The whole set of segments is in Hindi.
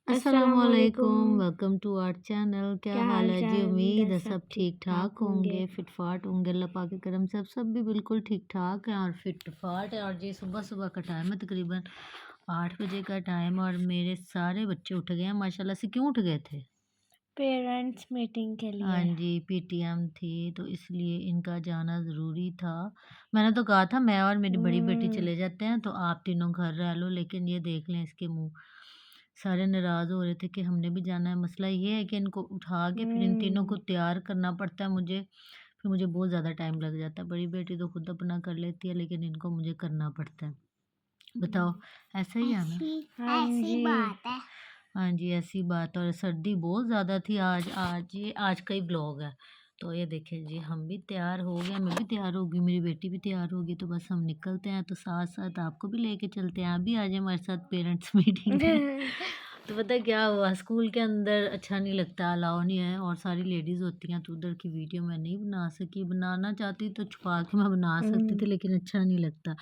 अस्सलामुअलैकुम, वेलकम टू आवर चैनल। क्या क्या हाल हाल है जी? चाल? उम्मीद है सब सब ठीक ठीक ठाक ठाक होंगे। होंगे, फिट फाट होंगे। अल्लाह पाक के करम से सब भी बिल्कुल ठीक ठाक हैं और फिट फाट है। और जी सुबह सुबह का टाइम है, तकरीबन 8 बजे का टाइम, और मेरे सारे बच्चे उठ गए हैं माशाल्लाह से। क्यों उठ गए थे? पेरेंट्स मीटिंग के हाँ लिए। जी, पीटीएम थी तो इसलिए इनका जाना ज़रूरी था। मैंने तो कहा था मैं और मेरी बड़ी बेटी चले जाते हैं तो आप तीनों घर रह लो, लेकिन ये देख लें इसके मुँह। सारे नाराज़ हो रहे थे कि हमने भी जाना है। मसला ये है कि इनको उठा के फिर इन तीनों को तैयार करना पड़ता है मुझे, फिर मुझे बहुत ज़्यादा टाइम लग जाता है। बड़ी बेटी तो खुद अपना कर लेती है, लेकिन इनको मुझे करना पड़ता है। बताओ, ऐसा ही है ना? हाँ ऐसी जी। बात है। हाँ जी, ऐसी बात। और सर्दी बहुत ज़्यादा थी आज। आज का ही ब्लॉग है। तो ये देखें जी, हम भी तैयार हो गए, मैं भी तैयार हो गई, मेरी बेटी भी तैयार होगी, तो बस हम निकलते हैं। तो साथ-साथ आपको भी लेके चलते हैं, आप भी आ जाइए हमारे साथ पेरेंट्स मीटिंग में। तो पता है क्या हुआ, स्कूल के अंदर अच्छा नहीं लगता, अलाउ नहीं है, और सारी लेडीज़ होती हैं, तो उधर की वीडियो मैं नहीं बना सकी। बनाना चाहती तो छुपा के मैं बना सकती थी, लेकिन अच्छा नहीं लगता।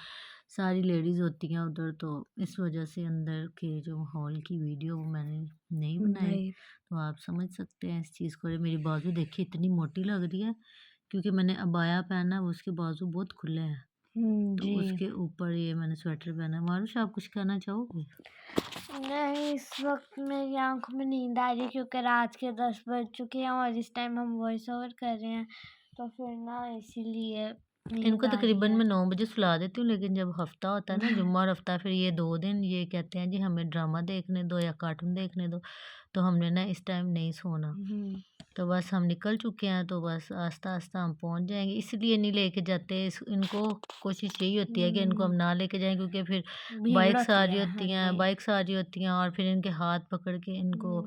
सारी लेडीज़ होती हैं उधर, तो इस वजह से अंदर के जो हॉल की वीडियो वो मैंने नहीं बनाई। नहीं। तो आप समझ सकते हैं इस चीज़ को। ये मेरी बाजू देखिए इतनी मोटी लग रही है, क्योंकि मैंने अबाया पहना है, उसके बाजू बहुत खुले हैं। तो जी। उसके ऊपर ये मैंने स्वेटर पहना है। मारुश, आप कुछ कहना चाहोगे? नहीं, इस वक्त मेरी आंखों में नींद आ रही है क्योंकि रात के 10 बज चुके हैं और इस टाइम हम वॉइस ओवर कर रहे हैं, तो फिर ना इसीलिए नींद इनको आ रही तकरीबन है। मैं 9 बजे सुला देती हूँ, लेकिन जब हफ्ता होता है ना, जुम्मा और हफ्ता, फिर ये 2 दिन ये कहते हैं जी हमें ड्रामा देखने दो या कार्टून देखने दो, तो हमने ना इस टाइम नहीं सोना। तो बस हम निकल चुके हैं, तो बस आस्ता-आस्ता हम पहुँच जाएँगे, इसलिए नहीं लेके जाते इनको। कोशिश यही होती है कि इनको हम ना लेके जाएँ, क्योंकि फिर भीड़ बाइक्स आ होती रही है। हाँ होती हैं, जी। और फिर इनके हाथ पकड़ के इनको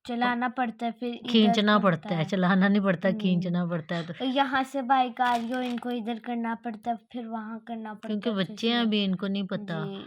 चलाना पड़ता है, फिर इधर खींचना पड़ता पड़ता है, है। चलाना नहीं पड़ता, खींचना पड़ता है। तो यहाँ से बाइक आ रही हो, इनको इधर करना पड़ता है, फिर वहाँ करना पड़ता क्योंकि है, तो बच्चे हैं इसलिए अभी, इनको नहीं पता। जी।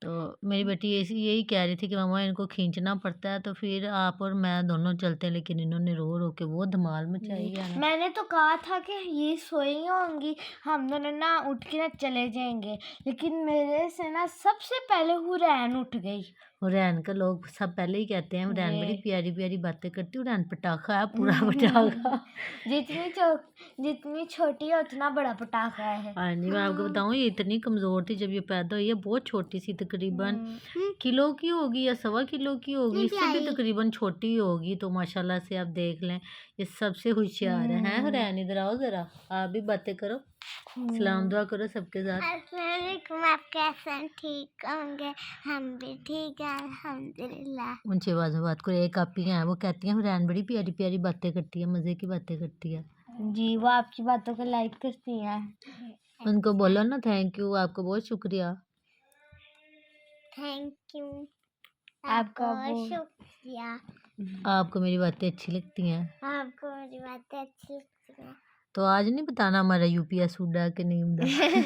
तो मेरी बेटी यही कह रही थी कि मम्मा इनको खींचना पड़ता है, तो फिर आप और मैं दोनों चलते हैं, लेकिन इन्होंने रो रो के वो धमाल मचाई है ना। मैंने तो कहा था कि ये सोई होंगी, हम दोनों ना उठ के ना चले जाएंगे, लेकिन मेरे से ना सबसे पहले हुरैन उठ गई। हुरैन का लोग सब पहले ही कहते हैं, हुरैन बड़ी जी। प्यारी प्यारी बातें करती है, हुरैन पटाखा है, पूरा पटाखा। जितनी छोटी है उतना बड़ा पटाखा है। हाँ जी, मैं आपको बताऊँ, ये इतनी कमज़ोर थी जब ये पैदा हुई है, बहुत छोटी सी, तकरीबन किलो की होगी या 1.25 किलो की होगी, इससे भी तकरीबन छोटी ही होगी। तो माशाल्लाह से आप देख लें, ये सबसे होशियार है। हैं हुरैन, इधर आओ ज़रा, आप भी बातें करो, सलाम दुआ करो सबके साथ। अस्सलाम वालेकुम, आप कैसे हैं? ठीक होंगे? हम भी ठीक हैं अल्हम्दुलिल्लाह। ऊँची आवाज़ में बात करो। एक आपी हैं, वो कहती हैं हुरैन बड़ी प्यारी प्यारी बातें करती है, मज़े की बातें करती है। जी, वो आपकी बातों को लाइक करती हैं। उनको बोलो ना थैंक यू, आपको बहुत शुक्रिया। थैंक यू, आपका आपका वो शुक्रिया। आपको मेरी बातें अच्छी लगती हैं? आपको मेरी बातें अच्छी लगती हैं। तो आज नहीं बताना हमारा यूपीएस उड़ा है कि नहीं उड़ा।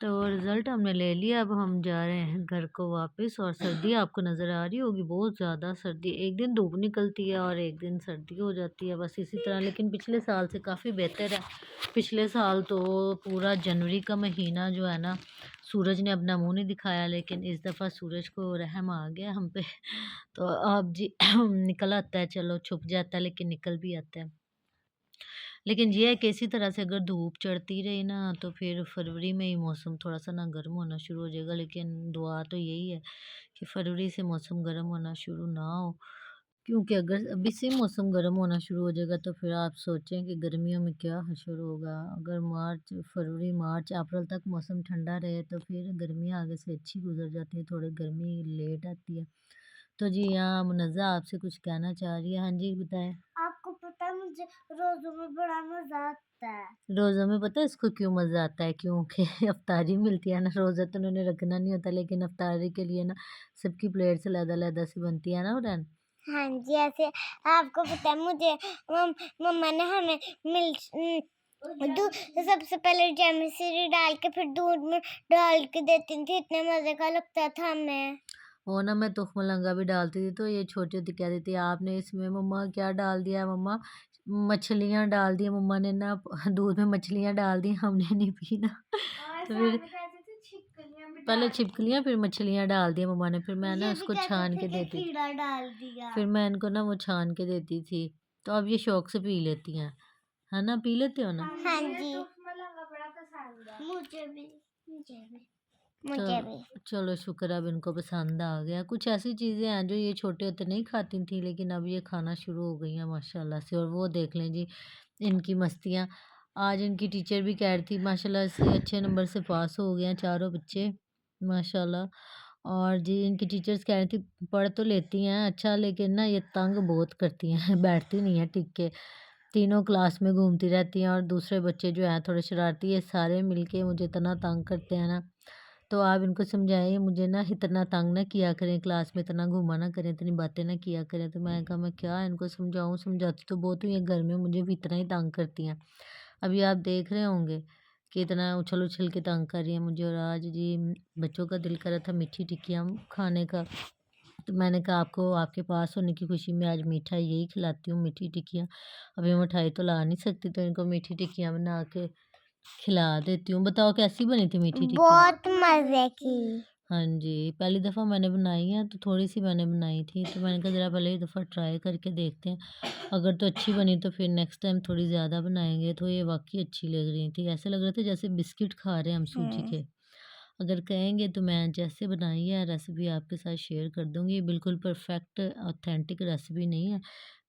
तो रिज़ल्ट हमने ले लिया, अब हम जा रहे हैं घर को वापस। और सर्दी आपको नज़र आ रही होगी, बहुत ज़्यादा सर्दी। एक दिन धूप निकलती है और एक दिन सर्दी हो जाती है, बस इसी तरह। लेकिन पिछले साल से काफ़ी बेहतर है। पिछले साल तो पूरा जनवरी का महीना जो है ना, सूरज ने अपना मुँह नहीं दिखाया, लेकिन इस दफ़ा सूरज को रहम आ गया हम पे। तो अब जी निकल आता है, चलो छुप जाता है, लेकिन निकल भी आता है। लेकिन ये है कि इसी तरह से अगर धूप चढ़ती रही ना, तो फिर फरवरी में ही मौसम थोड़ा-सा ना गर्म होना शुरू हो जाएगा। लेकिन दुआ तो यही है कि फरवरी से मौसम गर्म होना शुरू ना हो, क्योंकि अगर अभी से मौसम गर्म होना शुरू हो जाएगा, तो फिर आप सोचें कि गर्मियों में क्या हशर होगा। अगर फरवरी, मार्च, अप्रैल तक मौसम ठंडा रहे, तो फिर गर्मियाँ आगे से अच्छी गुज़र जाती है, थोड़ी गर्मी लेट आती है। तो जी हाँ, मुनज़्ज़ा आपसे कुछ कहना चाह रही है। हाँ जी, बताएँ? आपको पता है मुझे रोज़ों में बड़ा मज़ा आता है। रोज़ों में पता है इसको क्यों मज़ा आता है? क्योंकि इफ्तारी मिलती है ना, रोज़ा तो उन्होंने रखना नहीं होता, लेकिन इफ्तारी के लिए ना सबकी प्लेट्स अलग-अलग सी बनती है ना हुरैन? हाँ जी, ऐसे आपको पता है मुझे मम्मा ने हमें दूध सबसे पहले जैमिसरी डाल के फिर दूध में डाल के देती थी, इतने मज़े का लगता था हमें। वो ना मैं तुख्मलंगा भी डालती थी, तो ये छोटी होती कहती थी आपने इसमें मम्मा क्या डाल दिया है मम्मा? मछलियाँ डाल दी मम्मा ने ना, दूध में मछलियाँ डाल दी, हमने नहीं पी ना। तो फिर पहले छिपकलियाँ फिर मछलियाँ डाल दी मम्मा ने, फिर मैं ना ये भी उसको क्या छान करते के थे, देती, कीड़ा डाल दिया। फिर मैं इनको ना वो छान के देती थी, तो अब ये शौक से पी लेती हैं, है ना? पी लेते हो ना? हाँ जी, मलंगा बड़ा पसंद है। मुझे भी, मुझे भी, तो मुझे भी। चलो शुक्र अब इनको पसंद आ गया। कुछ ऐसी चीज़ें हैं जो ये छोटे होते नहीं खाती थी, लेकिन अब ये खाना शुरू हो गई हैं माशाल्लाह से। और वो देख लें जी इनकी मस्तियाँ। आज इनकी टीचर भी कह रही थी माशाल्लाह से अच्छे नंबर से पास हो गए हैं चारों बच्चे माशाल्लाह। और जी इनकी टीचर्स कह रही थी पढ़ तो लेती हैं अच्छा, लेकिन ना ये तंग बहुत करती हैं बैठती नहीं है टिक के। तीनों क्लास में घूमती रहती हैं और दूसरे बच्चे जो हैं थोड़े शरारती, ये सारे मिलके मुझे इतना तंग करते हैं ना। तो आप इनको समझाइए मुझे ना इतना तंग ना किया करें, क्लास में इतना घुमा ना करें, इतनी बातें ना किया करें। तो मैं कहा मैं क्या इनको समझाऊँ, समझाती तो बहुत हूँ, ये घर में मुझे भी इतना ही तंग करती हैं। अभी आप देख रहे होंगे कि इतना उछल-उछल के तंग कर रही हैं मुझे। और आज जी बच्चों का दिल कर रहा था मीठी टिक्कियाँ खाने का, तो मैंने कहा आपको आपके पास होने की खुशी में आज मीठा यही खिलाती हूँ, मीठी टिक्कियाँ। अभी मैं मिठाई तो ला नहीं सकती, तो इनको मीठी टिक्कियाँ बना के खिला देती हूँ। बताओ कैसी बनी थी मीठी टिक्की? बहुत मजे की। हाँ जी, पहली दफ़ा मैंने बनाई है तो थोड़ी-सी मैंने बनाई थी, तो मैंने कहा ज़रा पहले एक दफ़ा ट्राई करके देखते हैं। अगर तो अच्छी बनी तो फिर नेक्स्ट टाइम थोड़ी ज़्यादा बनाएँगे। तो ये वाक़ई अच्छी लग रही थी, ऐसे लग रहे थे जैसे बिस्किट खा रहे हैं हम सूजी के। अगर कहेंगे तो मैं जैसे बनाई है रेसिपी आपके साथ शेयर कर दूँगी। ये बिल्कुल परफ़ेक्ट ऑथेंटिक रेसिपी नहीं है।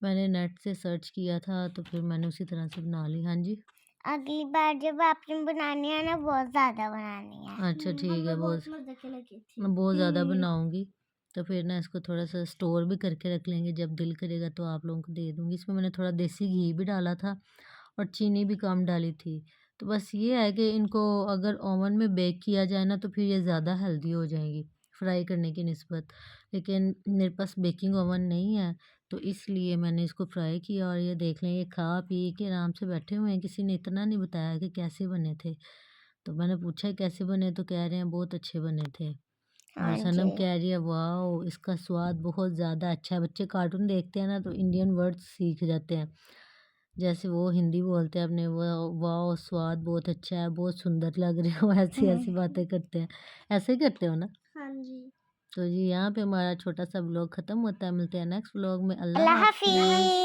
मैंने नेट से सर्च किया था तो फिर मैंने उसी तरह से बना ली। हाँ जी। अगली बार जब आपने बनानी है ना, बहुत ज्यादा बनानी है। अच्छा ठीक है, बहुत मजे की लगी थी। मैं बहुत ज़्यादा बनाऊँगी, तो फिर ना इसको थोड़ा-सा स्टोर भी करके रख लेंगे, जब दिल करेगा तो आप लोगों को दे दूँगी। इसमें मैंने थोड़ा देसी घी भी डाला था और चीनी भी कम डाली थी। तो बस ये है कि इनको अगर ओवन में बेक किया जाए ना तो फिर ये ज़्यादा हेल्दी हो जाएँगी, फ्राई करने की निस्बत। लेकिन मेरे पास बेकिंग ओवन नहीं है, तो इसलिए मैंने इसको फ्राई किया और ये देख लें ये खा-पी के आराम से बैठे हुए हैं। किसी ने इतना नहीं बताया कि कैसे बने थे। तो मैंने पूछा कैसे बने तो कह रहे हैं बहुत अच्छे बने थे। और हाँ सनम जी। कह रही है वाओ इसका स्वाद बहुत ज़्यादा अच्छा है। बच्चे कार्टून देखते हैं ना तो इंडियन वर्ड्स सीख जाते हैं। जैसे वो हिंदी बोलते हैं अपने वाओ वाओ स्वाद बहुत अच्छा है, बहुत सुंदर लग रहे हो ऐसी-ऐसी बातें करते हैं। ऐसे ही करते हो ना? हाँ जी। तो जी यहाँ पे हमारा छोटा-सा व्लॉग ख़त्म होता है। मिलते हैं नेक्स्ट व्लॉग में। अल्लाह अल्लाह हाफ़िज़। हाफिज।